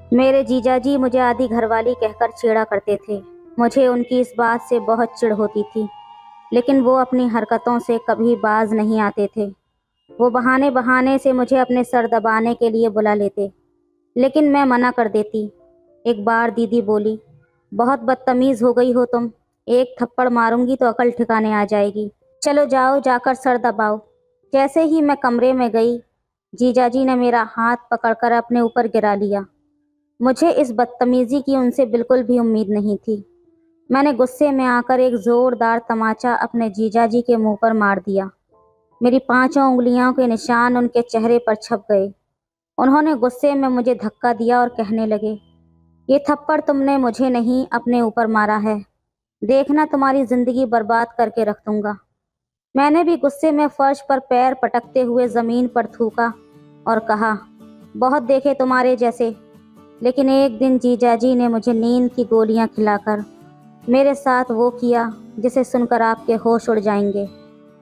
میرے जीजा जी मुझे आधी घरवाली कहकर छेड़ा करते थे। मुझे उनकी इस बात से बहुत चिढ़ होती थी, लेकिन वो अपनी हरकतों से कभी बाज नहीं आते थे। वो बहाने बहाने से मुझे अपने सर दबाने के लिए बुला लेते, लेकिन मैं मना कर देती। एक बार दीदी बोली, बहुत बदतमीज़ हो गई हो तुम, एक थप्पड़ मारूंगी तो अकल ठिकाने आ जाएगी। चलो जाओ, जाकर सर दबाओ। जैसे ही मैं कमरे में गई, जीजा जी ने मेरा हाथ पकड़कर अपने ऊपर गिरा लिया। मुझे इस बदतमीज़ी की उनसे बिल्कुल भी उम्मीद नहीं थी। मैंने गुस्से में आकर एक ज़ोरदार तमाचा अपने जीजाजी के मुंह पर मार दिया। मेरी पांचों उंगलियों के निशान उनके चेहरे पर छप गए। उन्होंने गुस्से में मुझे धक्का दिया और कहने लगे, ये थप्पड़ तुमने मुझे नहीं अपने ऊपर मारा है, देखना तुम्हारी ज़िंदगी बर्बाद करके रख दूंगा। मैंने भी गुस्से में फर्श पर पैर पटकते हुए ज़मीन पर थूका और कहा, बहुत देखे तुम्हारे जैसे। लेकिन एक दिन जीजाजी ने मुझे नींद की गोलियां खिलाकर मेरे साथ वो किया जिसे सुनकर आपके होश उड़ जाएंगे।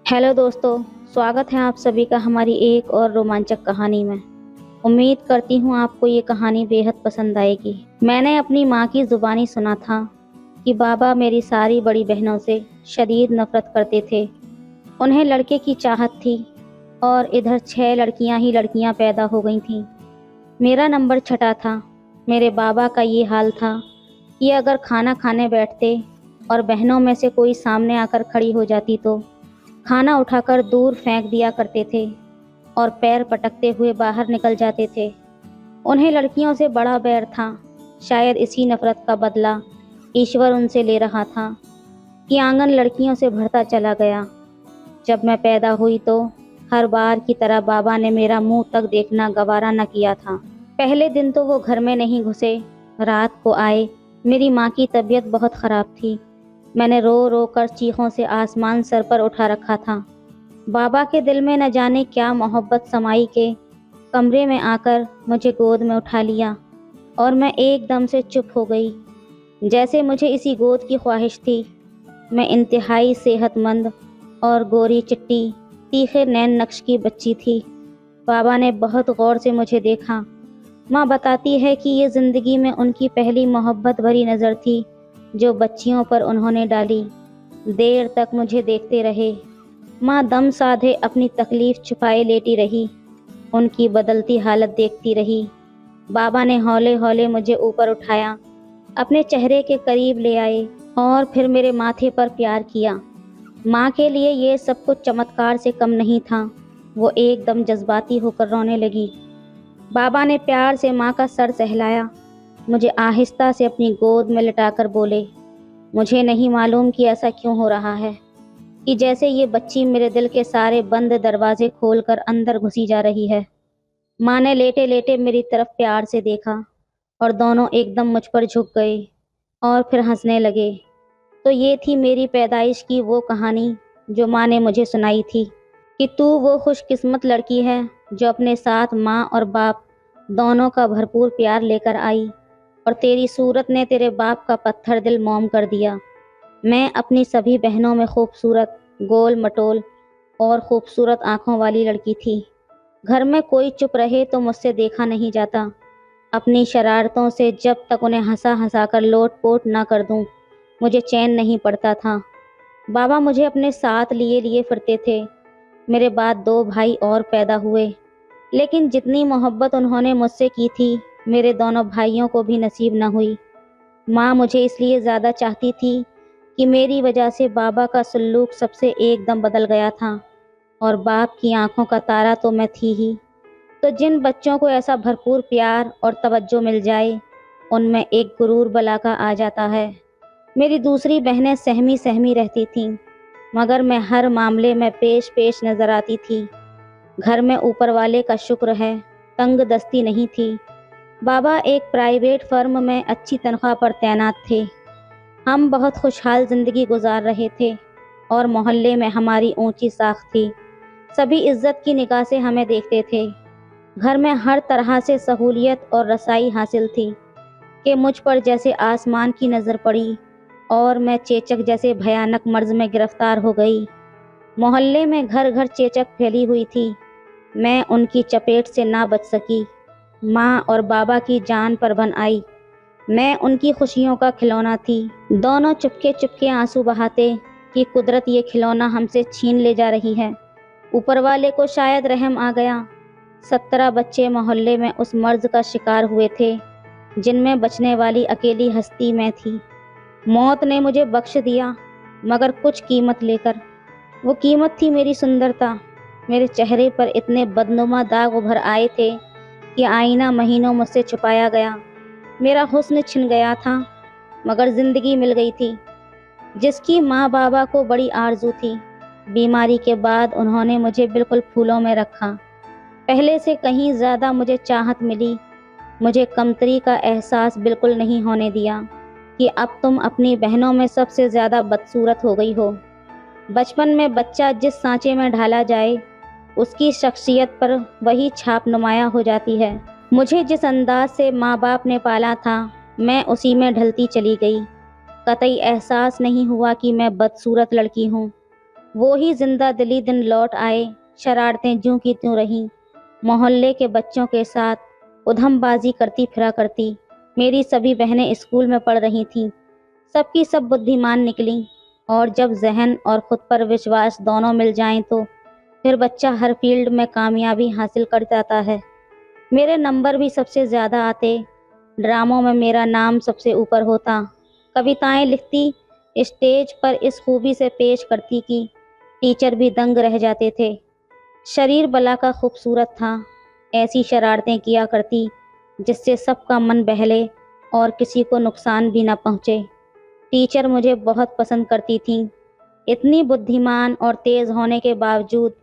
हेलो दोस्तों, स्वागत है आप सभी का हमारी एक और रोमांचक कहानी में। उम्मीद करती हूँ आपको ये कहानी बेहद पसंद आएगी। मैंने अपनी माँ की ज़ुबानी सुना था कि बाबा मेरी सारी बड़ी बहनों से शदीद नफ़रत करते थे। उन्हें लड़के की चाहत थी और इधर 6 लड़कियाँ ही लड़कियाँ पैदा हो गई थीं। मेरा नंबर छठा था। मेरे बाबा का ये हाल था कि अगर खाना खाने बैठते और बहनों में से कोई सामने आकर खड़ी हो जाती तो खाना उठाकर दूर फेंक दिया करते थे और पैर पटकते हुए बाहर निकल जाते थे। उन्हें लड़कियों से बड़ा बैर था। शायद इसी नफ़रत का बदला ईश्वर उनसे ले रहा था कि आंगन लड़कियों से भरता चला गया। जब मैं पैदा हुई तो हर बार की तरह बाबा ने मेरा मुंह तक देखना गवारा न किया था। पहले दिन तो वो घर में नहीं घुसे, रात को आए। मेरी माँ की तबीयत बहुत ख़राब थी। मैंने रो रो कर चीखों से आसमान सर पर उठा रखा था। बाबा के दिल में न जाने क्या मोहब्बत समाई के कमरे में आकर मुझे गोद में उठा लिया और मैं एकदम से चुप हो गई, जैसे मुझे इसी गोद की ख्वाहिश थी। मैं इंतहाई सेहतमंद और गोरी चिट्टी तीखे नैन नक्श की बच्ची थी। बाबा ने बहुत गौर से मुझे देखा। माँ बताती है कि ये ज़िंदगी में उनकी पहली मोहब्बत भरी नज़र थी जो बच्चियों पर उन्होंने डाली। देर तक मुझे देखते रहे। माँ दम साधे अपनी तकलीफ़ छुपाए लेटी रही, उनकी बदलती हालत देखती रही। बाबा ने हौले हौले मुझे ऊपर उठाया, अपने चेहरे के करीब ले आए और फिर मेरे माथे पर प्यार किया। माँ के लिए ये सब कुछ चमत्कार से कम नहीं था। वो एकदम जज्बाती होकर रोने लगी। बाबा ने प्यार से माँ का सर सहलाया, मुझे आहिस्ता से अपनी गोद में लिटाकर बोले, मुझे नहीं मालूम कि ऐसा क्यों हो रहा है कि जैसे ये बच्ची मेरे दिल के सारे बंद दरवाजे खोलकर अंदर घुसी जा रही है। माँ ने लेटे लेटे मेरी तरफ प्यार से देखा और दोनों एकदम मुझ पर झुक गए और फिर हंसने लगे। तो ये थी मेरी पैदाइश की वो कहानी जो माँ ने मुझे सुनाई थी कि तू वो खुशकिस्मत लड़की है जो अपने साथ माँ और बाप दोनों का भरपूर प्यार लेकर आई और तेरी सूरत ने तेरे बाप का पत्थर दिल मौम कर दिया। मैं अपनी सभी बहनों में खूबसूरत, गोल मटोल और खूबसूरत आँखों वाली लड़की थी। घर में कोई चुप रहे तो मुझसे देखा नहीं जाता। अपनी शरारतों से जब तक उन्हें हंसा हंसा कर लोट पोट ना कर दूं, मुझे चैन नहीं पड़ता था। बाबा मुझे अपने साथ लिए लिए फिरते थे। मेरे बाद 2 भाई और पैदा हुए, लेकिन जितनी मोहब्बत उन्होंने मुझसे की थी मेरे दोनों भाइयों को भी नसीब न हुई। माँ मुझे इसलिए ज़्यादा चाहती थी कि मेरी वजह से बाबा का सलूक सबसे एकदम बदल गया था और बाप की आंखों का तारा तो मैं थी ही। तो जिन बच्चों को ऐसा भरपूर प्यार और तवज्जो मिल जाए उनमें एक गुरूर बला का आ जाता है। मेरी दूसरी बहनें सहमी सहमी रहती थीं, मगर मैं हर मामले में पेश पेश नज़र आती थी। घर में ऊपर वाले का शुक्र है, तंग दस्ती नहीं थी। बाबा एक प्राइवेट फर्म में अच्छी तनख्वाह पर तैनात थे। हम बहुत खुशहाल ज़िंदगी गुजार रहे थे और मोहल्ले में हमारी ऊंची साख थी। सभी इज्जत की निगाह से हमें देखते थे। घर में हर तरह से सहूलियत और रसाई हासिल थी कि मुझ पर जैसे आसमान की नज़र पड़ी और मैं चेचक जैसे भयानक मर्ज में गिरफ्तार हो गई। मोहल्ले में घर घर चेचक फैली हुई थी। मैं उनकी चपेट से ना बच सकी। माँ और बाबा की जान पर बन आई। मैं उनकी खुशियों का खिलौना थी। दोनों चुपके चुपके आंसू बहाते कि कुदरत ये खिलौना हमसे छीन ले जा रही है। ऊपर वाले को शायद रहम आ गया। 17 बच्चे मोहल्ले में उस मर्ज का शिकार हुए थे, जिनमें बचने वाली अकेली हस्ती मैं थी। मौत ने मुझे बख्श दिया, मगर कुछ कीमत लेकर। वो कीमत थी मेरी सुंदरता। मेरे चेहरे पर इतने बदनुमा दाग उभर आए थे कि आईना महीनों मुझसे छुपाया गया। मेरा हुस्न छिन गया था, मगर जिंदगी मिल गई थी, जिसकी माँ बाबा को बड़ी आरजू थी। बीमारी के बाद उन्होंने मुझे बिल्कुल फूलों में रखा। पहले से कहीं ज़्यादा मुझे चाहत मिली। मुझे कमतरी का एहसास बिल्कुल नहीं होने दिया कि अब तुम अपनी बहनों में सबसे ज़्यादा बदसूरत हो गई हो। बचपन में बच्चा जिस सांचे में ढाला जाए, उसकी शख्सियत पर वही छाप नुमाया हो जाती है। मुझे जिस अंदाज से माँ बाप ने पाला था, मैं उसी में ढलती चली गई। कतई एहसास नहीं हुआ कि मैं बदसूरत लड़की हूँ। वो ही जिंदा दिली दिन लौट आए। शरारतें ज्यों की त्यों रहीं। मोहल्ले के बच्चों के साथ उधमबाजी करती फिरा करती। मेरी सभी बहनें स्कूल में पढ़ रही थीं। सबकी सब बुद्धिमान निकली, और जब जहन और खुद पर विश्वास दोनों मिल जाएं तो फिर बच्चा हर फील्ड में कामयाबी हासिल कर जाता है। मेरे नंबर भी सबसे ज़्यादा आते। ड्रामों में मेरा नाम सबसे ऊपर होता। कविताएं लिखती, स्टेज पर इस खूबी से पेश करती कि टीचर भी दंग रह जाते थे। शरीर बला का खूबसूरत था। ऐसी शरारतें किया करती जिससे सबका मन बहले और किसी को नुकसान भी न पहुँचे। टीचर मुझे बहुत पसंद करती थीं। इतनी बुद्धिमान और तेज़ होने के बावजूद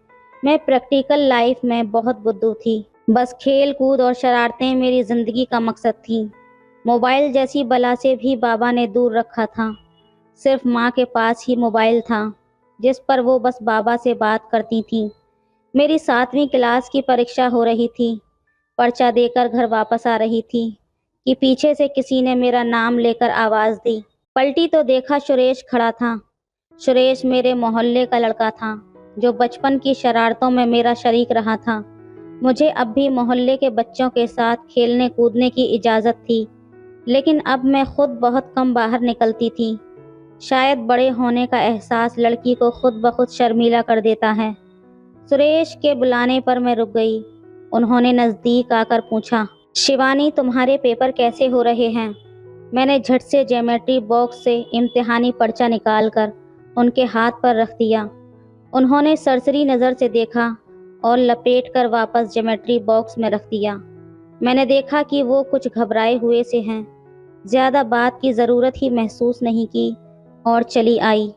मैं प्रैक्टिकल लाइफ में बहुत बुद्धू थी। बस खेल कूद और शरारतें मेरी ज़िंदगी का मकसद थी। मोबाइल जैसी बला से भी बाबा ने दूर रखा था। सिर्फ माँ के पास ही मोबाइल था, जिस पर वो बस बाबा से बात करती थीं। मेरी 7वीं क्लास की परीक्षा हो रही थी। पर्चा देकर घर वापस आ रही थी कि पीछे से किसी ने मेरा नाम लेकर आवाज़ दी। पलटी तो देखा सुरेश खड़ा था। सुरेश मेरे मोहल्ले का लड़का था, जो बचपन की शरारतों में मेरा शरीक रहा था। मुझे अब भी मोहल्ले के बच्चों के साथ खेलने कूदने की इजाज़त थी, लेकिन अब मैं खुद बहुत कम बाहर निकलती थी। शायद बड़े होने का एहसास लड़की को खुद ब खुद शर्मीला कर देता है। सुरेश के बुलाने पर मैं रुक गई। उन्होंने नज़दीक आकर पूछा, शिवानी, तुम्हारे पेपर कैसे हो रहे हैं? मैंने झट से ज्योमेट्री बॉक्स से इम्तिहानी पर्चा निकालकर उनके हाथ पर रख दिया। उन्होंने सरसरी नज़र से देखा और लपेट कर वापस ज्योमेट्री बॉक्स में रख दिया। मैंने देखा कि वो कुछ घबराए हुए से हैं। ज़्यादा बात की ज़रूरत ही महसूस नहीं की और चली आई।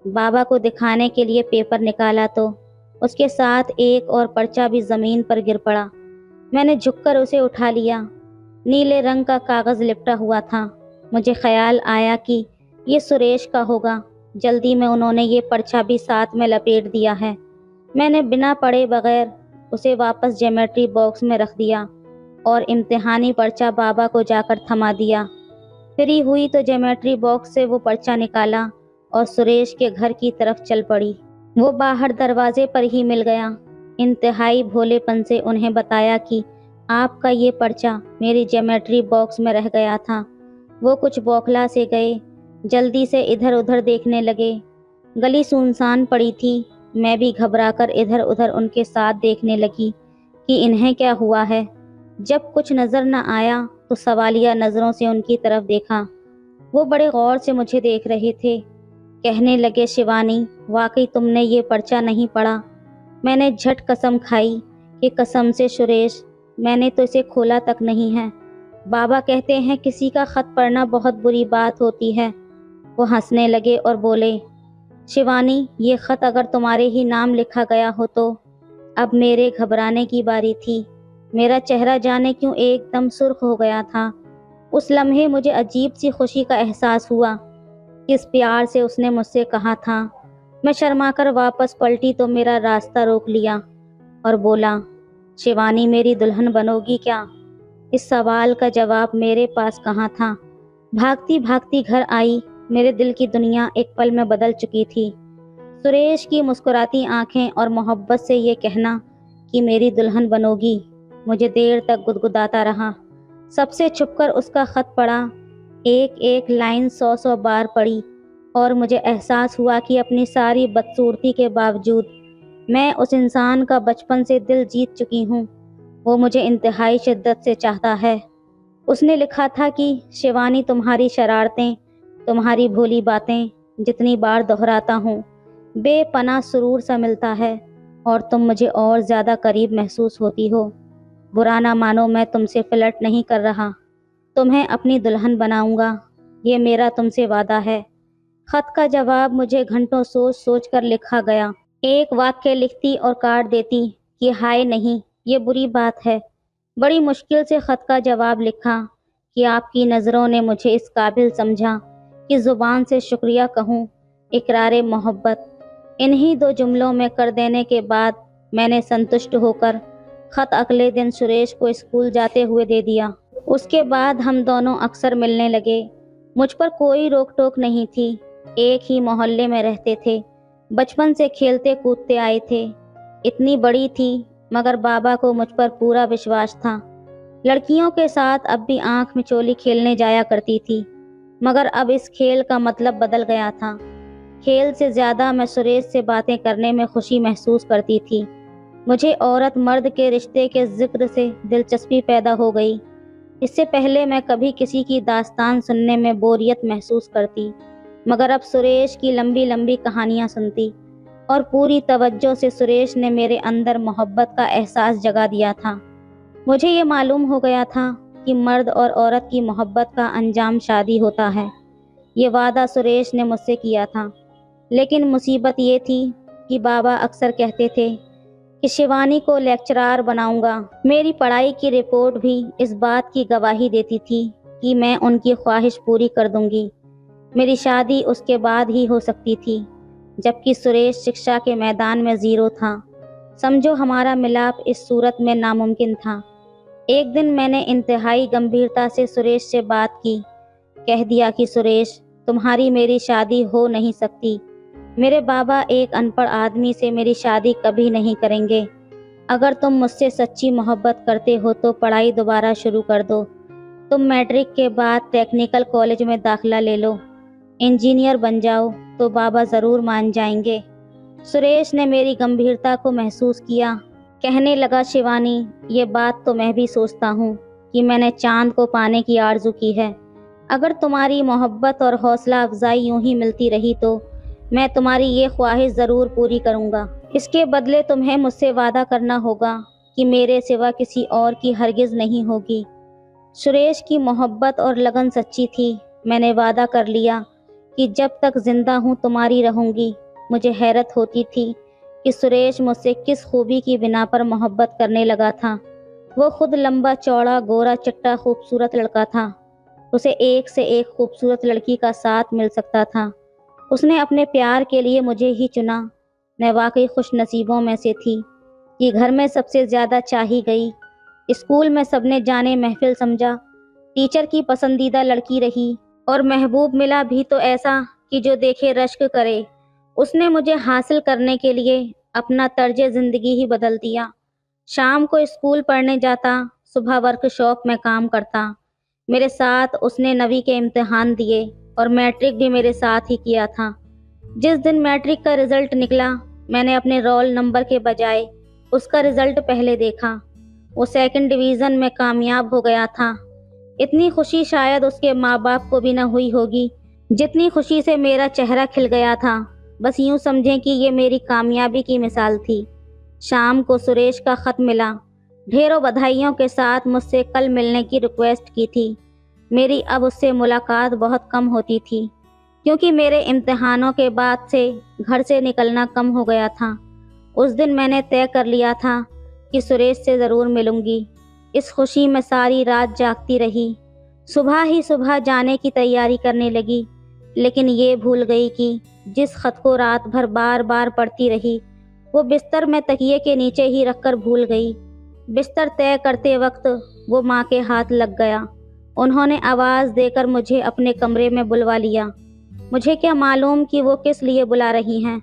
बाबा को दिखाने के लिए पेपर निकाला तो उसके साथ एक और पर्चा भी ज़मीन पर गिर पड़ा। मैंने झुककर उसे उठा लिया। नीले रंग का कागज़ लिपटा हुआ था। मुझे ख्याल आया कि ये सुरेश का होगा। जल्दी में उन्होंने ये पर्चा भी साथ में लपेट दिया है। मैंने बिना पढ़े बगैर उसे वापस ज्योमेट्री बॉक्स में रख दिया और इम्तिहानी पर्चा बाबा को जाकर थमा दिया। फ्री हुई तो ज्योमेट्री बॉक्स से वो पर्चा निकाला और सुरेश के घर की तरफ चल पड़ी। वो बाहर दरवाजे पर ही मिल गया। इंतहाई भोलेपन से उन्हें बताया कि आपका ये पर्चा मेरी ज्योमेट्री बॉक्स में रह गया था। वो कुछ बौखला से गए, जल्दी से इधर उधर देखने लगे। गली सुनसान पड़ी थी। मैं भी घबराकर इधर उधर उनके साथ देखने लगी कि इन्हें क्या हुआ है। जब कुछ नज़र न आया तो सवालिया नज़रों से उनकी तरफ देखा। वो बड़े गौर से मुझे देख रहे थे। कहने लगे, शिवानी, वाकई तुमने ये पर्चा नहीं पढ़ा? मैंने झट कसम खाई कि कसम से सुरेश, मैंने तो इसे खोला तक नहीं है। बाबा कहते हैं किसी का ख़त पढ़ना बहुत बुरी बात होती है। वो हंसने लगे और बोले, शिवानी, ये ख़त अगर तुम्हारे ही नाम लिखा गया हो तो? अब मेरे घबराने की बारी थी। मेरा चेहरा जाने क्यों एकदम सुर्ख हो गया था। उस लम्हे मुझे अजीब सी खुशी का एहसास हुआ। किस प्यार से उसने मुझसे कहा था। मैं शर्माकर वापस पलटी तो मेरा रास्ता रोक लिया और बोला, शिवानी, मेरी दुल्हन बनोगी क्या? इस सवाल का जवाब मेरे पास कहाँ था। भागती भागती घर आई। मेरे दिल की दुनिया एक पल में बदल चुकी थी। सुरेश की मुस्कुराती आंखें और मोहब्बत से ये कहना कि मेरी दुल्हन बनोगी, مجھے دیر تک گدگداتا رہا، سب سے چھپ کر اس کا خط پڑھا، ایک ایک لائن 100 بار پڑھی، اور مجھے احساس ہوا کہ اپنی ساری بدصورتی کے باوجود میں اس انسان کا بچپن سے دل جیت چکی ہوں۔ وہ مجھے انتہائی شدت سے چاہتا ہے۔ اس نے لکھا تھا کہ شیوانی، تمہاری شرارتیں، تمہاری بھولی باتیں جتنی بار دہراتا ہوں بے پناہ سرور سا ملتا ہے، اور تم مجھے اور زیادہ قریب محسوس ہوتی ہو۔ برا نہ مانو، میں تم سے فلرٹ نہیں کر رہا، تمہیں اپنی دلہن بناؤں گا، یہ میرا تم سے وعدہ ہے۔ خط کا جواب مجھے گھنٹوں سوچ سوچ کر لکھا گیا۔ ایک واقعہ لکھتی اور کاٹ دیتی کہ ہائے نہیں، یہ بری بات ہے۔ بڑی مشکل سے خط کا جواب لکھا کہ آپ کی نظروں نے مجھے اس قابل سمجھا کہ زبان سے شکریہ کہوں، اقرار محبت۔ انہی 2 جملوں میں کر دینے کے بعد میں نے سنتشٹ ہو کر خط اگلے دن سریش کو اسکول جاتے ہوئے دے دیا۔ اس کے بعد ہم دونوں اکثر ملنے لگے۔ مجھ پر کوئی روک ٹوک نہیں تھی، ایک ہی محلے میں رہتے تھے، بچپن سے کھیلتے کودتے آئے تھے۔ اتنی بڑی تھی مگر بابا کو مجھ پر پورا وشواس تھا۔ لڑکیوں کے ساتھ اب بھی آنکھ مچولی کھیلنے جایا کرتی تھی، مگر اب اس کھیل کا مطلب بدل گیا تھا۔ کھیل سے زیادہ میں سریش سے باتیں کرنے میں خوشی محسوس کرتی تھی۔ مجھے عورت مرد کے رشتے کے ذکر سے دلچسپی پیدا ہو گئی۔ اس سے پہلے میں کبھی کسی کی داستان سننے میں بوریت محسوس کرتی، مگر اب سریش کی لمبی لمبی کہانیاں سنتی، اور پوری توجہ سے سریش نے میرے اندر محبت کا احساس جگا دیا تھا۔ مجھے یہ معلوم ہو گیا تھا کہ مرد اور عورت کی محبت کا انجام شادی ہوتا ہے۔ یہ وعدہ سریش نے مجھ سے کیا تھا، لیکن مصیبت یہ تھی کہ بابا اکثر کہتے تھے کہ شیوانی کو لیکچرار بناؤں گا۔ میری پڑھائی کی رپورٹ بھی اس بات کی گواہی دیتی تھی کہ میں ان کی خواہش پوری کر دوں گی۔ میری شادی اس کے بعد ہی ہو سکتی تھی، جبکہ سریش شکشا کے میدان میں زیرو تھا۔ سمجھو ہمارا ملاپ اس صورت میں ناممکن تھا۔ ایک دن میں نے انتہائی گمبھیرتا سے سریش سے بات کی، کہہ دیا کہ سریش، تمہاری میری شادی ہو نہیں سکتی۔ میرے بابا ایک ان پڑھ آدمی سے میری شادی کبھی نہیں کریں گے۔ اگر تم مجھ سے سچی محبت کرتے ہو تو پڑھائی دوبارہ شروع کر دو۔ تم میٹرک کے بعد ٹیکنیکل کالج میں داخلہ لے لو، انجینئر بن جاؤ تو بابا ضرور مان جائیں گے۔ سریش نے میری گمبھیرتا کو محسوس کیا، کہنے لگا، شیوانی، یہ بات تو میں بھی سوچتا ہوں کہ میں نے چاند کو پانے کی آرزو کی ہے۔ اگر تمہاری محبت اور حوصلہ افزائی یوں ہی ملتی رہی تو میں تمہاری یہ خواہش ضرور پوری کروں گا۔ اس کے بدلے تمہیں مجھ سے وعدہ کرنا ہوگا کہ میرے سوا کسی اور کی ہرگز نہیں ہوگی۔ سریش کی محبت اور لگن سچی تھی۔ میں نے وعدہ کر لیا کہ جب تک زندہ ہوں تمہاری رہوں گی۔ مجھے حیرت ہوتی تھی کہ سریش مجھ سے کس خوبی کی بنا پر محبت کرنے لگا تھا۔ وہ خود لمبا چوڑا گورا چٹا خوبصورت لڑکا تھا، اسے ایک سے ایک خوبصورت لڑکی کا ساتھ مل سکتا تھا۔ اس نے اپنے پیار کے لیے مجھے ہی چنا۔ میں واقعی خوش نصیبوں میں سے تھی کہ گھر میں سب سے زیادہ چاہی گئی، اسکول میں سب نے جانے محفل سمجھا، ٹیچر کی پسندیدہ لڑکی رہی، اور محبوب ملا بھی تو ایسا کہ جو دیکھے رشک کرے۔ اس نے مجھے حاصل کرنے کے لیے اپنا طرز زندگی ہی بدل دیا۔ شام کو اسکول پڑھنے جاتا، صبح ورک شاپ میں کام کرتا۔ میرے ساتھ اس نے 9ویں کے امتحان دیے اور میٹرک بھی میرے ساتھ ہی کیا تھا۔ جس دن میٹرک کا رزلٹ نکلا، میں نے اپنے رول نمبر کے بجائے اس کا رزلٹ پہلے دیکھا۔ وہ 2nd ڈویژن میں کامیاب ہو گیا تھا۔ اتنی خوشی شاید اس کے ماں باپ کو بھی نہ ہوئی ہوگی جتنی خوشی سے میرا چہرہ کھل گیا تھا۔ بس یوں سمجھیں کہ یہ میری کامیابی کی مثال تھی۔ شام کو سریش کا خط ملا، ڈھیروں بدھائیوں کے ساتھ مجھ سے کل ملنے کی ریکویسٹ کی تھی۔ میری اب اس سے ملاقات بہت کم ہوتی تھی، کیونکہ میرے امتحانوں کے بعد سے گھر سے نکلنا کم ہو گیا تھا۔ اس دن میں نے طے کر لیا تھا کہ سریش سے ضرور ملوں گی۔ اس خوشی میں ساری رات جاگتی رہی، صبح ہی صبح جانے کی تیاری کرنے لگی، لیکن یہ بھول گئی کہ جس خط کو رات بھر بار بار پڑھتی رہی وہ بستر میں تکیے کے نیچے ہی رکھ کر بھول گئی۔ بستر طے کرتے وقت وہ ماں کے ہاتھ لگ گیا۔ انہوں نے آواز دے کر مجھے اپنے کمرے میں بلوا لیا۔ مجھے کیا معلوم کہ وہ کس لیے بلا رہی ہیں۔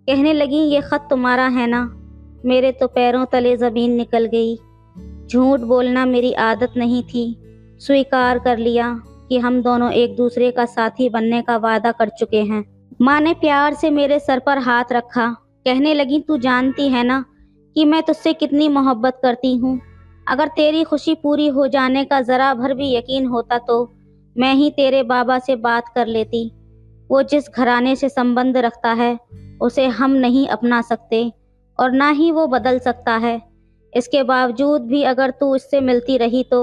کہنے لگیں، یہ خط تمہارا ہے نا؟ میرے تو پیروں تلے زمین نکل گئی۔ झूठ बोलना मेरी आदत नहीं थी। स्वीकार कर लिया कि हम दोनों एक दूसरे का साथी बनने का वादा कर चुके हैं। माँ ने प्यार से मेरे सर पर हाथ रखा, कहने लगी, तू जानती है ना कि मैं तुझसे कितनी मोहब्बत करती हूँ। अगर तेरी खुशी पूरी हो जाने का ज़रा भर भी यकीन होता तो मैं ही तेरे बाबा से बात कर लेती। वो जिस घराने से संबंध रखता है उसे हम नहीं अपना सकते और ना ही वो बदल सकता है। इसके बावजूद भी अगर तू इससे मिलती रही तो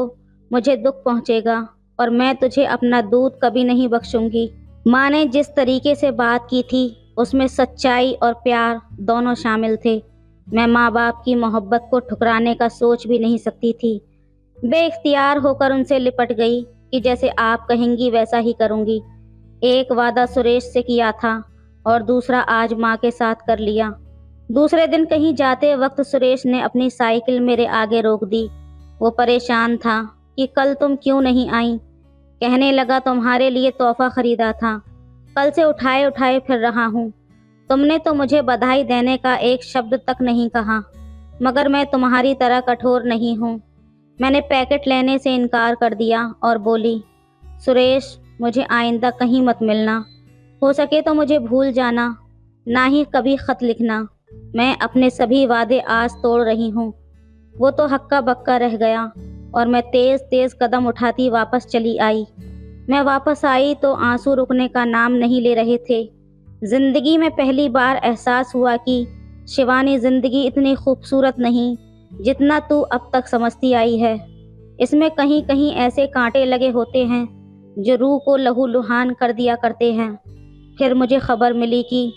मुझे दुख पहुँचेगा और मैं तुझे अपना दूध कभी नहीं बख्शूंगी। माँ ने जिस तरीके से बात की थी उसमें सच्चाई और प्यार दोनों शामिल थे। मैं माँ बाप की मोहब्बत को ठुकराने का सोच भी नहीं सकती थी। बेइख्तियार होकर उनसे लिपट गई कि जैसे आप कहेंगी वैसा ही करूँगी। एक वादा सुरेश से किया था और दूसरा आज माँ के साथ कर लिया। दूसरे दिन कहीं जाते वक्त सुरेश ने अपनी साइकिल मेरे आगे रोक दी। वो परेशान था कि कल तुम क्यों नहीं आई। कहने लगा, तुम्हारे लिए तोहफा खरीदा था, कल से उठाए उठाए फिर रहा हूँ। तुमने तो मुझे बधाई देने का एक शब्द तक नहीं कहा, मगर मैं तुम्हारी तरह कठोर नहीं हूँ। मैंने पैकेट लेने से इनकार कर दिया और बोली, सुरेश मुझे आइंदा कहीं मत मिलना, हो सके तो मुझे भूल जाना, ना ही कभी खत लिखना। मैं अपने सभी वादे आज तोड़ रही हूँ। वो तो हक्का बक्का रह गया और मैं तेज तेज कदम उठाती वापस चली आई। मैं वापस आई तो आंसू रुकने का नाम नहीं ले रहे थे। जिंदगी में पहली बार एहसास हुआ कि शिवानी, जिंदगी इतनी खूबसूरत नहीं जितना तू अब तक समझती आई है। इसमें कहीं कहीं ऐसे कांटे लगे होते हैं जो रूह को लहूलुहान कर दिया करते हैं। फिर मुझे खबर मिली कि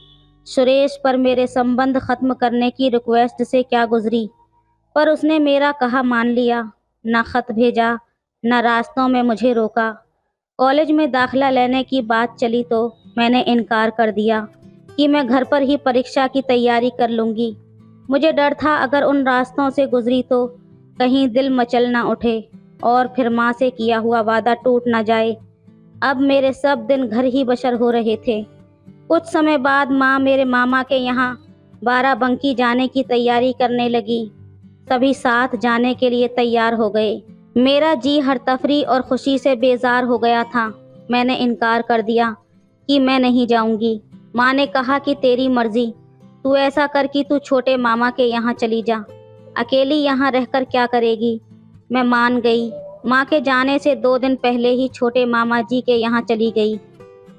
सुरेश पर मेरे संबंध खत्म करने की रिक्वेस्ट से क्या गुजरी, पर उसने मेरा कहा मान लिया। ना खत भेजा, ना रास्तों में मुझे रोका। कॉलेज में दाखिला लेने की बात चली तो मैंने इनकार कर दिया कि मैं घर पर ही परीक्षा की तैयारी कर लूँगी। मुझे डर था अगर उन रास्तों से गुजरी तो कहीं दिल मचल ना उठे और फिर माँ से किया हुआ वादा टूट ना जाए। अब मेरे सब दिन घर ही बशर हो रहे थे। कुछ समय बाद माँ मेरे मामा के यहाँ बाराबंकी जाने की तैयारी करने लगी। सभी साथ जाने के लिए तैयार हो गए। मेरा जी हर तफरी और खुशी से बेजार हो गया था। मैंने इनकार कर दिया कि मैं नहीं जाऊंगी। माँ ने कहा कि तेरी मर्जी, तू ऐसा कर कि तू छोटे मामा के यहाँ चली जा, अकेली यहाँ रहकर क्या करेगी। मैं मान गई। माँ के जाने से 2 दिन पहले ही छोटे मामा जी के यहाँ चली गई।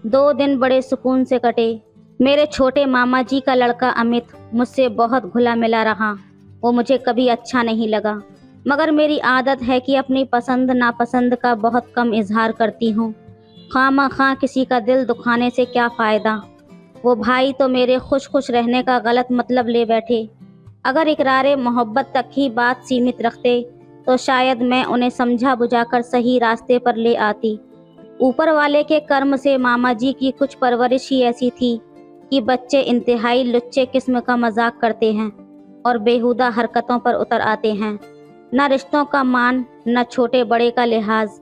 2 दिन बड़े सुकून से कटे। मेरे छोटे मामा जी का लड़का अमित मुझसे बहुत घुला मिला रहा। वो मुझे कभी अच्छा नहीं लगा, मगर मेरी आदत है कि अपनी पसंद नापसंद का बहुत कम इजहार करती हूँ। खामखा किसी का दिल दुखाने से क्या फ़ायदा। वो भाई तो मेरे खुश खुश रहने का गलत मतलब ले बैठे। अगर इकरारे मोहब्बत तक ही बात सीमित रखते तो शायद मैं उन्हें समझा बुझाकर सही रास्ते पर ले आती। ऊपर वाले के कर्म से मामा जी की कुछ परवरिश ही ऐसी थी कि बच्चे इंतहाई लुच्चे किस्म का मजाक करते हैं और बेहुदा हरकतों पर उतर आते हैं। न रिश्तों का मान, न छोटे बड़े का लिहाज।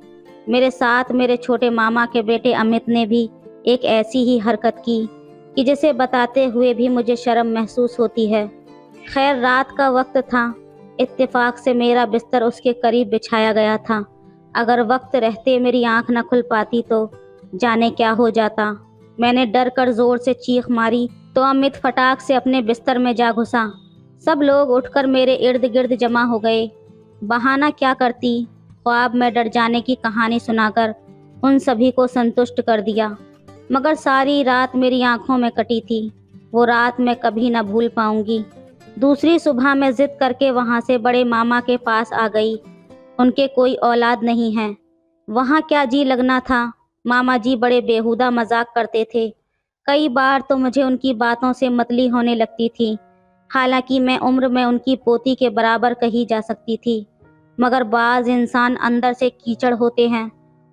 मेरे साथ मेरे छोटे मामा के बेटे अमित ने भी एक ऐसी ही हरकत की कि जिसे बताते हुए भी मुझे शर्म महसूस होती है। खैर, रात का वक्त था। इत्तेफाक से मेरा बिस्तर उसके करीब बिछाया गया था। अगर वक्त रहते मेरी आंख न खुल पाती तो जाने क्या हो जाता। मैंने डर कर जोर से चीख मारी तो अमित फटाक से अपने बिस्तर में जा घुसा। सब लोग उठकर मेरे इर्द गिर्द जमा हो गए। बहाना क्या करती, ख्वाब में डर जाने की कहानी सुनाकर उन सभी को संतुष्ट कर दिया। मगर सारी रात मेरी आंखों में कटी थी। वो रात मैं कभी न भूल पाऊंगी। दूसरी सुबह मैं जिद करके वहाँ से बड़े मामा के पास आ गई। उनके कोई औलाद नहीं है। वहाँ क्या जी लगना था। मामा जी बड़े बेहुदा मजाक करते थे। कई बार तो मुझे उनकी बातों से मतली होने लगती थी। हालांकि मैं उम्र में उनकी पोती के बराबर कही जा सकती थी, मगर बाज इंसान अंदर से कीचड़ होते हैं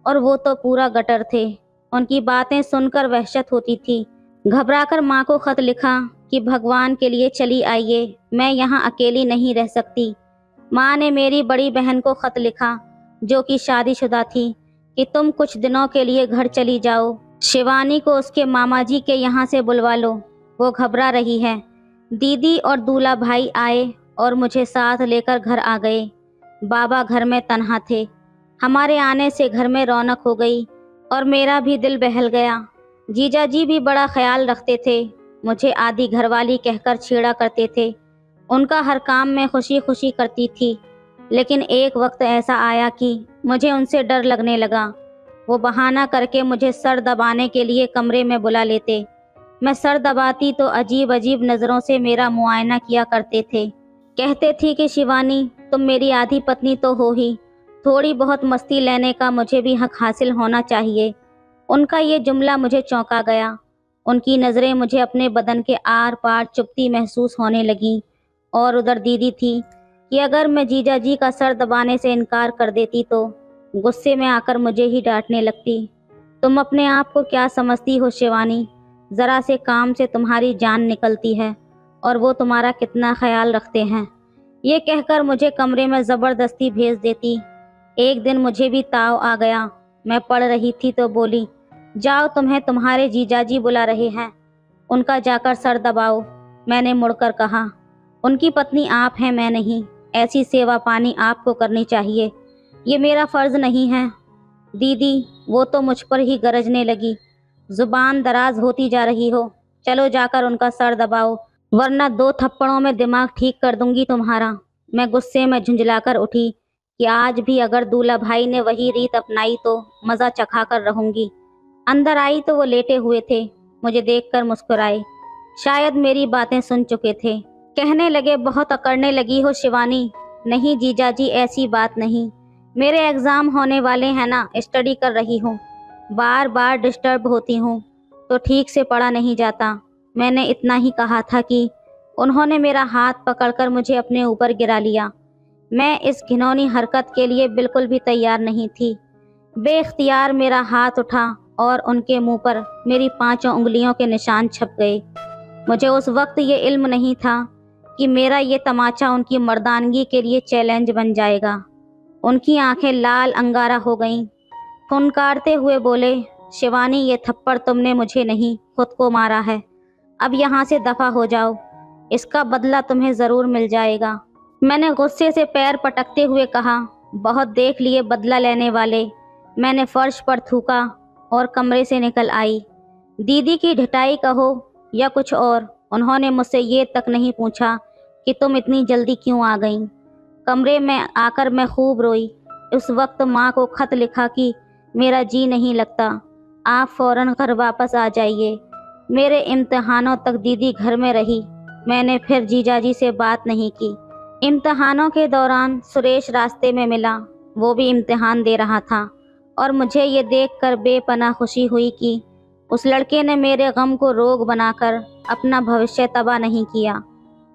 और वो तो पूरा गटर थे। उनकी बातें सुनकर वहशत होती थी। घबराकर माँ को खत लिखा कि भगवान के लिए चली आइए, मैं यहाँ अकेली नहीं रह सकती। माँ ने मेरी बड़ी बहन को खत लिखा जो कि शादीशुदा थी कि तुम कुछ दिनों के लिए घर चली जाओ। शिवानी को उसके मामा जी के यहाँ से बुलवा लो, वो घबरा रही है। दीदी और दूल्हा भाई आए और मुझे साथ लेकर घर आ गए। बाबा घर में तन्हा थे। हमारे आने से घर में रौनक हो गई और मेरा भी दिल बहल गया। जीजा जी भी बड़ा ख्याल रखते थे, मुझे आधी घरवाली कहकर छेड़ा करते थे। उनका हर काम में खुशी खुशी करती थी। लेकिन एक वक्त ऐसा आया कि मुझे उनसे डर लगने लगा। वो बहाना करके मुझे सर दबाने के लिए कमरे में बुला लेते। मैं सर दबाती तो अजीब अजीब नज़रों से मेरा मुआयना किया करते थे। कहते थी कि शिवानी, तुम मेरी आधी पत्नी तो हो ही, थोड़ी बहुत मस्ती लेने का मुझे भी हक हासिल होना चाहिए। उनका ये जुमला मुझे चौंका गया। उनकी नज़रें मुझे अपने बदन के आर पार चुभती महसूस होने लगीं। और उधर दीदी थी कि अगर मैं जीजा जी का सर दबाने से इनकार कर देती तो गुस्से में आकर मुझे ही डांटने लगती। तुम अपने आप को क्या समझती हो शिवानी, ज़रा से काम से तुम्हारी जान निकलती है और वो तुम्हारा कितना ख्याल रखते हैं। ये कहकर मुझे कमरे में ज़बरदस्ती भेज देती। एक दिन मुझे भी ताव आ गया। मैं पढ़ रही थी तो बोली, जाओ, तुम्हें तुम्हारे जीजाजी बुला रहे हैं, उनका जाकर सर दबाओ। मैंने मुड़कर कहा, उनकी पत्नी आप हैं, मैं नहीं। ऐसी सेवा पानी आपको करनी चाहिए, ये मेरा फ़र्ज़ नहीं है। दीदी वो तो मुझ पर ही गरजने लगी, ज़ुबान दराज होती जा रही हो, चलो जाकर उनका सर दबाओ, वरना 2 थप्पड़ों में दिमाग ठीक कर दूंगी तुम्हारा। मैं गुस्से में झुंझलाकर उठी कि आज भी अगर दूल्हा भाई ने वही रीत अपनाई तो मज़ा चखा कर रहूंगी। अंदर आई तो वो लेटे हुए थे, मुझे देखकर मुस्कुराए। शायद मेरी बातें सुन चुके थे। कहने लगे, बहुत अकड़ने लगी हो शिवानी। नहीं जीजाजी, ऐसी बात नहीं, मेरे एग्ज़ाम होने वाले हैं ना, स्टडी कर रही हूँ, बार बार डिस्टर्ब होती हूँ तो ठीक से पढ़ा नहीं जाता। मैंने इतना ही कहा था कि उन्होंने मेरा हाथ पकड़कर मुझे अपने ऊपर गिरा लिया। मैं इस घिनौनी हरकत के लिए बिल्कुल भी तैयार नहीं थी। बेख्तियार मेरा हाथ उठा और उनके मुंह पर मेरी 5 उंगलियों के निशान छप गए। मुझे उस वक्त ये इल्म नहीं था कि मेरा ये तमाचा उनकी मर्दानगी के लिए चैलेंज बन जाएगा। उनकी आंखें लाल अंगारा हो गईं। फुनकारते हुए बोले, शिवानी, ये थप्पड़ तुमने मुझे नहीं, खुद को मारा है। अब यहाँ से दफा हो जाओ, इसका बदला तुम्हें ज़रूर मिल जाएगा। मैंने गुस्से से पैर पटकते हुए कहा, बहुत देख लिए बदला लेने वाले। मैंने फर्श पर थूका और कमरे से निकल आई। दीदी की ढिठाई कहो या कुछ और, उन्होंने मुझसे ये तक नहीं पूछा कि तुम इतनी जल्दी क्यों आ गईं। कमरे में आकर मैं खूब रोई। उस वक्त माँ को खत लिखा कि मेरा जी नहीं लगता, आप फ़ौरन घर वापस आ जाइए। मेरे इम्तिहानों तक दीदी घर में रही। मैंने फिर जीजाजी से बात नहीं की। इम्तिहानों के दौरान सुरेश रास्ते में मिला, वो भी इम्तिहान दे रहा था और मुझे ये देखकर बेपनाह खुशी हुई कि उस लड़के ने मेरे गम को रोग बनाकर अपना भविष्य तबाह नहीं किया।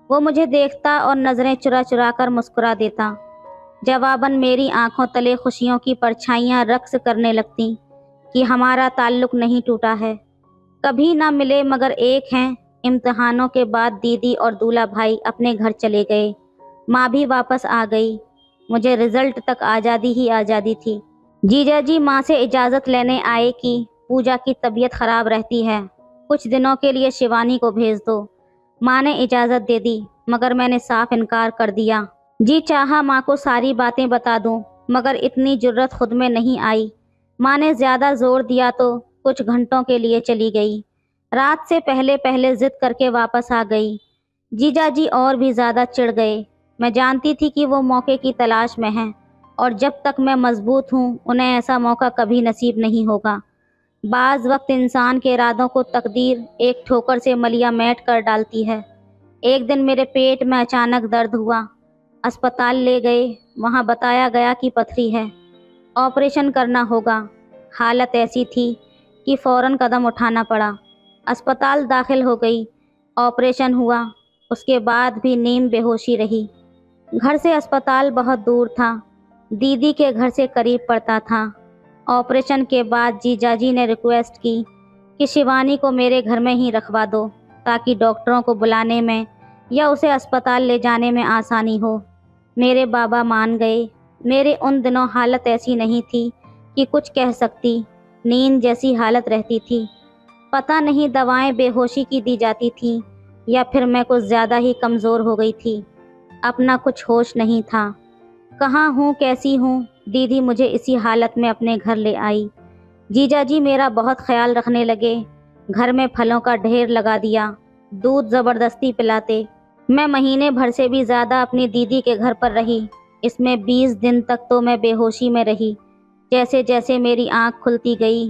वो मुझे देखता और नज़रें चुरा चुरा कर मुस्कुरा देता। जवाबन मेरी आंखों तले खुशियों की परछाइयाँ रक्स करने लगतीं कि हमारा ताल्लुक़ नहीं टूटा है। कभी ना मिले मगर एक हैं। इम्तिहानों के बाद दीदी और दूल्हा भाई अपने घर चले गए। माँ भी वापस आ गई। मुझे रिज़ल्ट तक आज़ादी ही आज़ादी थी। जीजाजी माँ से इजाज़त लेने आए कि पूजा की तबीयत ख़राब रहती है, कुछ दिनों के लिए शिवानी को भेज दो। माँ ने इजाज़त दे दी मगर मैंने साफ इनकार कर दिया। जी चाहा माँ को सारी बातें बता दूं, मगर इतनी जुर्रत खुद में नहीं आई। माँ ने ज़्यादा ज़ोर दिया तो कुछ घंटों के लिए चली गई। रात से पहले पहले ज़िद करके वापस आ गई। जीजाजी और भी ज़्यादा चिढ़ गए। मैं जानती थी कि वो मौके की तलाश में हैं और जब तक मैं मजबूत हूँ उन्हें ऐसा मौका कभी नसीब नहीं होगा। बाज़ वक्त इंसान के इरादों को तकदीर एक ठोकर से मलिया मैट कर डालती है। एक दिन मेरे पेट में अचानक दर्द हुआ। अस्पताल ले गए, वहाँ बताया गया कि पथरी है, ऑपरेशन करना होगा। हालत ऐसी थी कि फ़ौरन कदम उठाना पड़ा। अस्पताल दाखिल हो गई, ऑपरेशन हुआ, उसके बाद भी नीम बेहोशी रही। घर से अस्पताल बहुत दूर था, दीदी के घर से करीब पड़ता था। ऑपरेशन के बाद जीजाजी ने रिक्वेस्ट की कि शिवानी को मेरे घर में ही रखवा दो ताकि डॉक्टरों को बुलाने में या उसे अस्पताल ले जाने में आसानी हो। मेरे बाबा मान गए। मेरे उन दिनों हालत ऐसी नहीं थी कि कुछ कह सकती, नींद जैसी हालत रहती थी। पता नहीं दवाएं बेहोशी की दी जाती थीं या फिर मैं कुछ ज़्यादा ही कमज़ोर हो गई थी। अपना कुछ होश नहीं था। کہاں ہوں، کیسی ہوں؟ دیدی مجھے اسی حالت میں اپنے گھر لے آئی۔ جیجا جی میرا بہت خیال رکھنے لگے، گھر میں پھلوں کا ڈھیر لگا دیا، دودھ زبردستی پلاتے۔ میں مہینے بھر سے بھی زیادہ اپنی دیدی کے گھر پر رہی۔ اس میں 20 دن تک تو میں بے ہوشی میں رہی۔ جیسے جیسے میری آنکھ کھلتی گئی،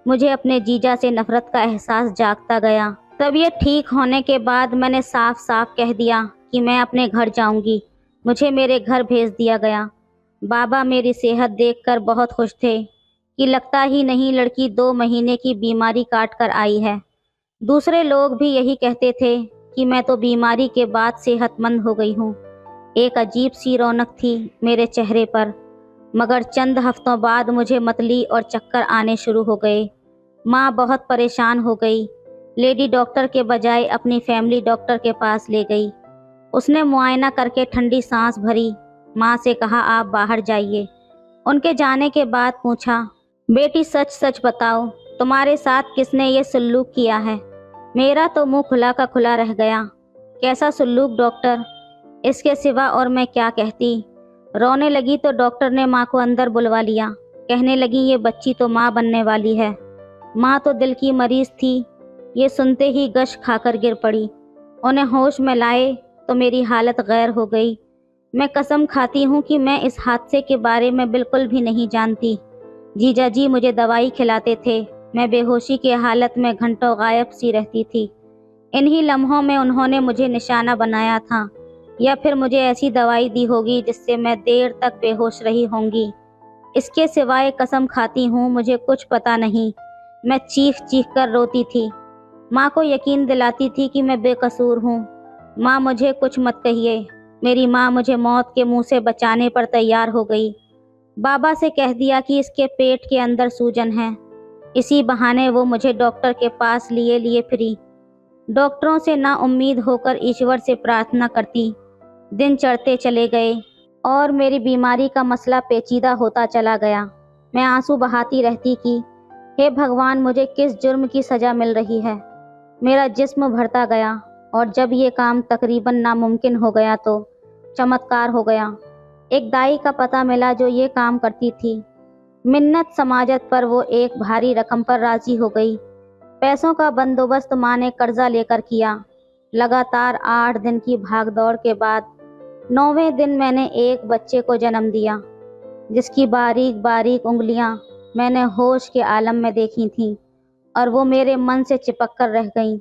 مجھے اپنے جیجا سے نفرت کا احساس جاگتا گیا۔ طبیعت ٹھیک ہونے کے بعد میں نے صاف صاف کہہ دیا کہ میں اپنے گھر جاؤں گی۔ مجھے میرے گھر بھیج دیا گیا۔ بابا میری صحت دیکھ کر بہت خوش تھے کہ لگتا ہی نہیں لڑکی 2 مہینے کی بیماری کاٹ کر آئی ہے۔ دوسرے لوگ بھی یہی کہتے تھے کہ میں تو بیماری کے بعد صحت مند ہو گئی ہوں۔ ایک عجیب سی رونق تھی میرے چہرے پر، مگر چند ہفتوں بعد مجھے متلی اور چکر آنے شروع ہو گئے۔ ماں بہت پریشان ہو گئی، لیڈی ڈاکٹر کے بجائے اپنی فیملی ڈاکٹر کے پاس لے گئی۔ اس نے معائنہ کر کے ٹھنڈی سانس بھری، ماں سے کہا آپ باہر جائیے۔ ان کے جانے کے بعد پوچھا، بیٹی سچ سچ بتاؤ تمہارے ساتھ کس نے یہ سلوک کیا ہے؟ میرا تو منہ کھلا کا کھلا رہ گیا۔ کیسا سلوک ڈاکٹر؟ اس کے سوا اور میں کیا کہتی؟ رونے لگی تو ڈاکٹر نے ماں کو اندر بلوا لیا۔ کہنے لگی یہ بچی تو ماں بننے والی ہے۔ ماں تو دل کی مریض تھی، یہ سنتے ہی گش کھا کر گر پڑی۔ انہیں ہوش میں لائے تو میری حالت غیر ہو گئی۔ میں قسم کھاتی ہوں کہ میں اس حادثے کے بارے میں بالکل بھی نہیں جانتی۔ جیجا جی مجھے دوائی کھلاتے تھے، میں بے ہوشی کی حالت میں گھنٹوں غائب سی رہتی تھی۔ انہی لمحوں میں انہوں نے مجھے نشانہ بنایا تھا، یا پھر مجھے ایسی دوائی دی ہوگی جس سے میں دیر تک بے ہوش رہی ہوں گی۔ اس کے سوائے قسم کھاتی ہوں مجھے کچھ پتہ نہیں۔ میں چیخ چیخ کر روتی تھی، ماں کو یقین دلاتی تھی کہ میں بے قصور ہوں۔ ماں مجھے کچھ مت کہیے۔ میری ماں مجھے موت کے منہ سے بچانے پر تیار ہو گئی۔ بابا سے کہہ دیا کہ اس کے پیٹ کے اندر سوجن ہے۔ اسی بہانے وہ مجھے ڈاکٹر کے پاس لیے پھری۔ ڈاکٹروں سے نا امید ہو کر ایشور سے پرارتھنا کرتی۔ دن چڑھتے چلے گئے اور میری بیماری کا مسئلہ پیچیدہ ہوتا چلا گیا۔ میں آنسو بہاتی رہتی کہ ہے بھگوان مجھے کس جرم کی سزا مل رہی ہے۔ میرا جسم بھرتا گیا اور جب یہ کام تقریباً ناممکن ہو گیا تو چمتکار ہو گیا۔ ایک دائی کا پتہ ملا جو یہ کام کرتی تھی۔ منت سماجت پر وہ ایک بھاری رقم پر راضی ہو گئی۔ پیسوں کا بندوبست ماں نے قرضہ لے کر کیا۔ لگاتار 8 دن کی بھاگ دوڑ کے بعد 9ویں دن میں نے ایک بچے کو جنم دیا، جس کی باریک باریک انگلیاں میں نے ہوش کے عالم میں دیکھی تھیں اور وہ میرے من سے چپک کر رہ گئیں۔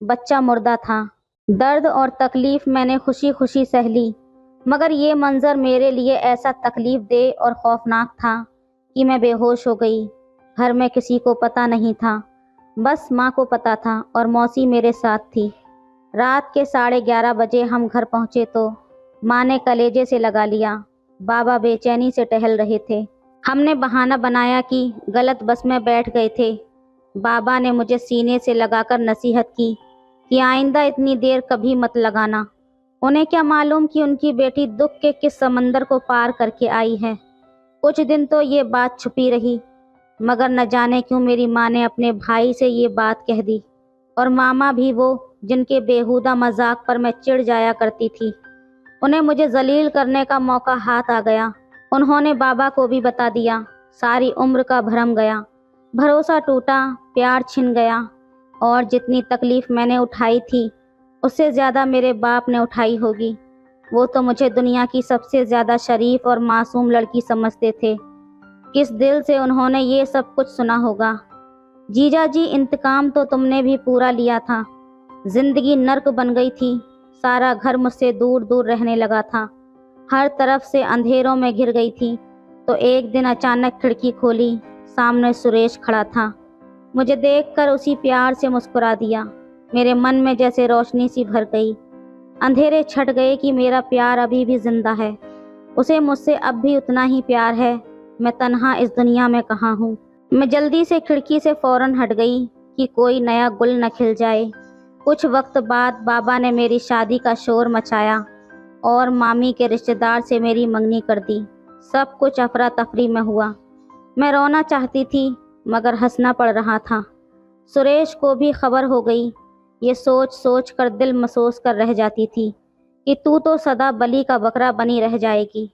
بچہ مردہ تھا۔ درد اور تکلیف میں نے خوشی خوشی سہ لی، مگر یہ منظر میرے لیے ایسا تکلیف دہ اور خوفناک تھا کہ میں بے ہوش ہو گئی۔ گھر میں کسی کو پتہ نہیں تھا، بس ماں کو پتہ تھا اور موسی میرے ساتھ تھی۔ رات کے 11:30 بجے ہم گھر پہنچے تو ماں نے کلیجے سے لگا لیا۔ بابا بے چینی سے ٹہل رہے تھے۔ ہم نے بہانہ بنایا کہ غلط بس میں بیٹھ گئے تھے۔ بابا نے مجھے سینے سے لگا کر نصیحت کی کہ آئندہ اتنی دیر کبھی مت لگانا۔ انہیں کیا معلوم کہ ان کی بیٹی دکھ کے کس سمندر کو پار کر کے آئی ہے۔ کچھ دن تو یہ بات چھپی رہی، مگر نہ جانے کیوں میری ماں نے اپنے بھائی سے یہ بات کہہ دی، اور ماما بھی وہ جن کے بےہودہ مذاق پر میں چڑ جایا کرتی تھی۔ انہیں مجھے ذلیل کرنے کا موقع ہاتھ آ گیا۔ انہوں نے بابا کو بھی بتا دیا۔ ساری عمر کا بھرم گیا، بھروسہ ٹوٹا، پیار چھن گیا، اور جتنی تکلیف میں نے اٹھائی تھی اس سے زیادہ میرے باپ نے اٹھائی ہوگی۔ وہ تو مجھے دنیا کی سب سے زیادہ شریف اور معصوم لڑکی سمجھتے تھے۔ کس دل سے انہوں نے یہ سب کچھ سنا ہوگا۔ جیجا جی انتقام تو تم نے بھی پورا لیا تھا۔ زندگی نرک بن گئی تھی۔ سارا گھر مجھ سے دور دور رہنے لگا تھا، ہر طرف سے اندھیروں میں گھر گئی تھی۔ تو ایک دن اچانک کھڑکی کھولی، سامنے سریش کھڑا تھا۔ مجھے دیکھ کر اسی پیار سے مسکرا دیا۔ میرے من میں جیسے روشنی سی بھر گئی۔ اندھیرے چھٹ گئے کہ میرا پیار ابھی بھی زندہ ہے، اسے مجھ سے اب بھی اتنا ہی پیار ہے۔ میں تنہا اس دنیا میں کہاں ہوں۔ میں جلدی سے کھڑکی سے فوراً ہٹ گئی کہ کوئی نیا گل نہ کھل جائے۔ کچھ وقت بعد بابا نے میری شادی کا شور مچایا اور مامی کے رشتہ دار سے میری منگنی کر دی۔ سب کچھ افراتفری میں ہوا۔ میں رونا چاہتی تھی مگر ہنسنا پڑ رہا تھا۔ سریش کو بھی خبر ہو گئی۔ یہ سوچ سوچ کر دل مسوس کر رہ جاتی تھی کہ تو سدا بلی کا بکرا بنی رہ جائے گی۔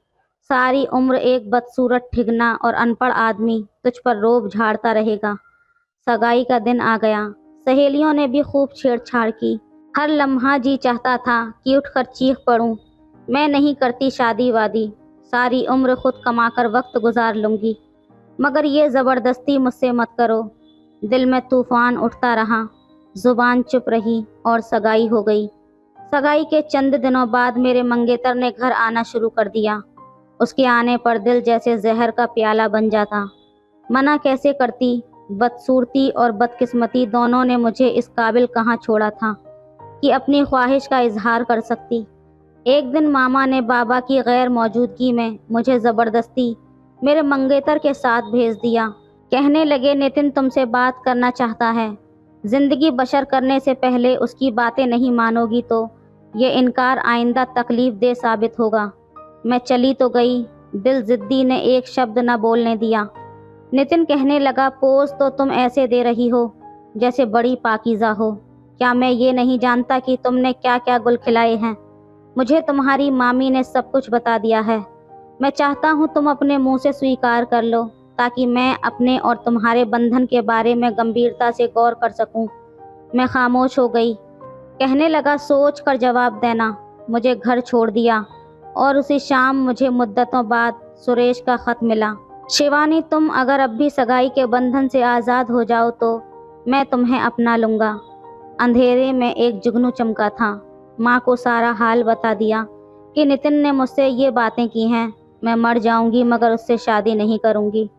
सारी उम्र एक बदसूरत ठिगना और अनपढ़ आदमी तुझ पर रोब झाड़ता रहेगा। सगाई का दिन आ गया। सहेलियों ने भी खूब छेड़छाड़ की। हर लम्हा जी चाहता था कि उठकर चीख पड़ूं, मैं नहीं करती शादी वादी, सारी उम्र खुद कमाकर वक्त गुजार लूंगी, मगर ये ज़बरदस्ती मुझसे मत करो। दिल में तूफान उठता रहा, जुबान चुप रही और सगाई हो गई। सगाई के चंद दिनों बाद मेरे मंगेतर ने घर आना शुरू कर दिया। उसके आने पर दिल जैसे जहर का प्याला बन जाता। मना कैसे करती। बदसूरती और बदकिस्मती दोनों ने मुझे इस काबिल कहाँ छोड़ा था कि अपनी ख्वाहिश का इजहार कर सकती। एक दिन मामा ने बाबा की गैर मौजूदगी में मुझे ज़बरदस्ती मेरे मंगेतर के साथ भेज दिया। कहने लगे, नितिन तुमसे बात करना चाहता है। ज़िंदगी बशर करने से पहले उसकी बातें नहीं मानोगी तो ये इनकार आइंदा तकलीफ दे साबित होगा। मैं चली तो गई, दिल ज़िद्दी ने एक शब्द न बोलने दिया। नितिन कहने लगा, पोज तो तुम ऐसे दे रही हो जैसे बड़ी पाकीज़ा हो। क्या मैं ये नहीं जानता कि तुमने क्या क्या गुल खिलाए हैं? मुझे तुम्हारी मामी ने सब कुछ बता दिया है। मैं चाहता हूँ तुम अपने मुंह से स्वीकार कर लो ताकि मैं अपने और तुम्हारे बंधन के बारे में गंभीरता से गौर कर सकूं। मैं खामोश हो गई। कहने लगा, सोच कर जवाब देना। मुझे घर छोड़ दिया और उसी शाम मुझे मुद्दतों बाद सुरेश का खत मिला। शिवानी, तुम अगर अब भी सगाई के बंधन से आज़ाद हो जाओ तो मैं तुम्हें अपना लूँगा। अंधेरे में एक जुगनू चमका था। माँ को सारा हाल बता दिया कि नितिन ने मुझसे ये बातें की हैं। मैं मर जाऊंगी मगर उससे शादी नहीं करूंगी।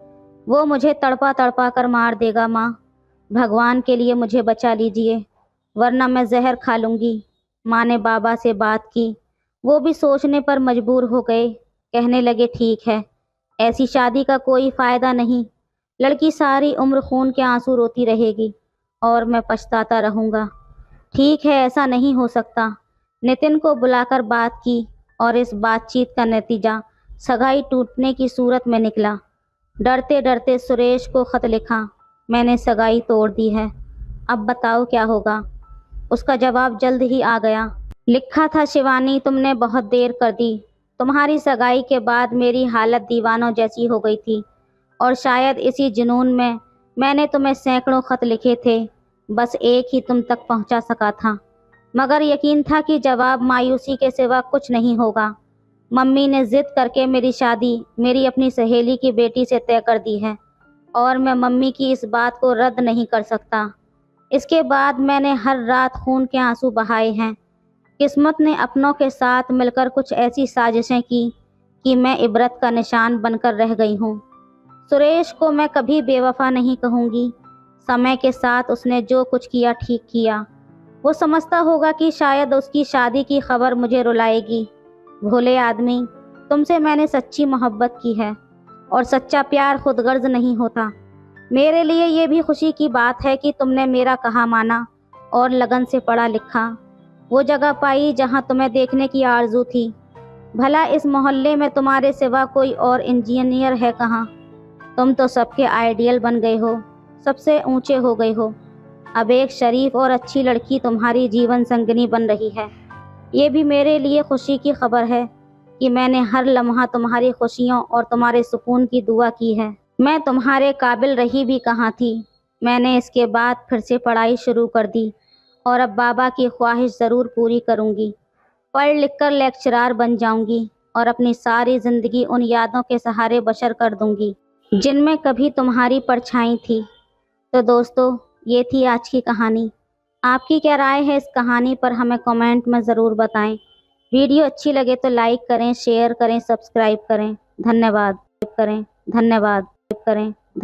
वो मुझे तड़पा तड़पा कर मार देगा। माँ, भगवान के लिए मुझे बचा लीजिए वरना मैं जहर खा लूँगी। माँ ने बाबा से बात की। वो भी सोचने पर मजबूर हो गए। कहने लगे, ठीक है, ऐसी शादी का कोई फ़ायदा नहीं। लड़की सारी उम्र खून के आंसू रोती रहेगी और मैं पछताता रहूँगा। ठीक है, ऐसा नहीं हो सकता। नितिन को बुलाकर बात की और इस बातचीत का नतीजा सगाई टूटने की सूरत में निकला। डरते डरते सुरेश को खत लिखा, मैंने सगाई तोड़ दी है, अब बताओ क्या होगा। उसका जवाब जल्द ही आ गया। लिखा था, शिवानी तुमने बहुत देर कर दी। तुम्हारी सगाई के बाद मेरी हालत दीवानों जैसी हो गई थी और शायद इसी जुनून में मैंने तुम्हें सैकड़ों खत लिखे थे, बस एक ही तुम तक पहुंचा सका था। मगर यकीन था कि जवाब मायूसी के सिवा कुछ नहीं होगा। मम्मी ने ज़िद करके मेरी शादी मेरी अपनी सहेली की बेटी से तय कर दी है और मैं मम्मी की इस बात को रद्द नहीं कर सकता। इसके बाद मैंने हर रात खून के आंसू बहाए हैं। किस्मत ने अपनों के साथ मिलकर कुछ ऐसी साजिशें की कि मैं इबरत का निशान बनकर रह गई हूँ। सुरेश को मैं कभी बेवफा नहीं कहूँगी। समय के साथ उसने जो कुछ किया ठीक किया। वो समझता होगा कि शायद उसकी शादी की खबर मुझे रुलाएगी। भोले आदमी, तुमसे मैंने सच्ची मोहब्बत की है और सच्चा प्यार खुदगर्ज नहीं होता। मेरे लिए ये भी खुशी की बात है कि तुमने मेरा कहा माना और लगन से पढ़ा लिखा, वो जगह पाई जहाँ तुम्हें देखने की आरजू थी। भला इस मोहल्ले में तुम्हारे सिवा कोई और इंजीनियर है कहाँ? तुम तो सबके आइडियल बन गए हो, सबसे ऊंचे हो गए हो। अब एक शरीफ और अच्छी लड़की तुम्हारी जीवन संगिनी बन रही है। ये भी मेरे लिए खुशी की खबर है कि मैंने हर लम्हा तुम्हारी खुशियों और तुम्हारे सुकून की दुआ की है। मैं तुम्हारे काबिल रही भी कहाँ थी। मैंने इसके बाद फिर से पढ़ाई शुरू कर दी और अब बाबा की ख्वाहिश ज़रूर पूरी करूँगी। पढ़ लिख कर लेक्चरार बन जाऊँगी और अपनी सारी ज़िंदगी उन यादों के सहारे बशर कर दूँगी जिनमें कभी तुम्हारी परछाई थी। तो दोस्तों, ये थी आज की कहानी। आपकी क्या राय है इस कहानी पर हमें कमेंट में ज़रूर बताएं। वीडियो अच्छी लगे तो लाइक करें, शेयर करें, सब्सक्राइब करें। धन्यवाद।